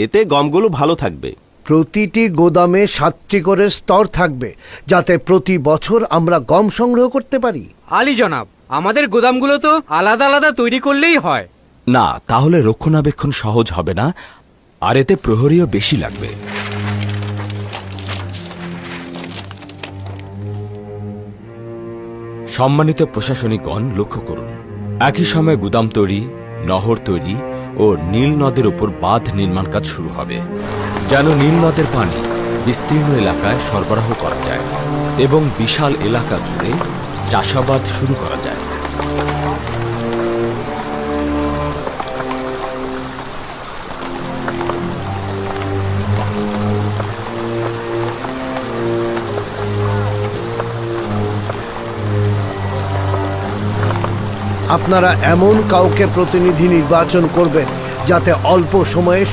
এতে গমগুলো ভালো থাকবে। প্রতিটি গোদামে 7টি করে স্তর থাকবে, যাতে প্রতি বছর আমরা গম সংগ্রহ করতে পারি। আলী জনাব, আমাদের গোদামগুলো তো আলাদা আলাদা তৈরি করলেই হয়। না, তাহলে রক্ষণাবেক্ষণ সহজ হবে না, আর এতে প্রহরীও বেশি লাগবে। সম্মানিত প্রশাসনিকগণ, লক্ষ্য করুন, একই সময়ে গুদাম তৈরি, নহর তৈরি ও নীল নদের উপর বাঁধ নির্মাণ কাজ শুরু হবে, যেন নীল নদের পানি বিস্তীর্ণ এলাকায় সরবরাহ করা যায় এবং বিশাল এলাকা জুড়ে চাষাবাদ শুরু করা যায়। আপনারা এমন কাউকে প্রতিনিধি নির্বাচন করবেন যাতে অল্প সময়ে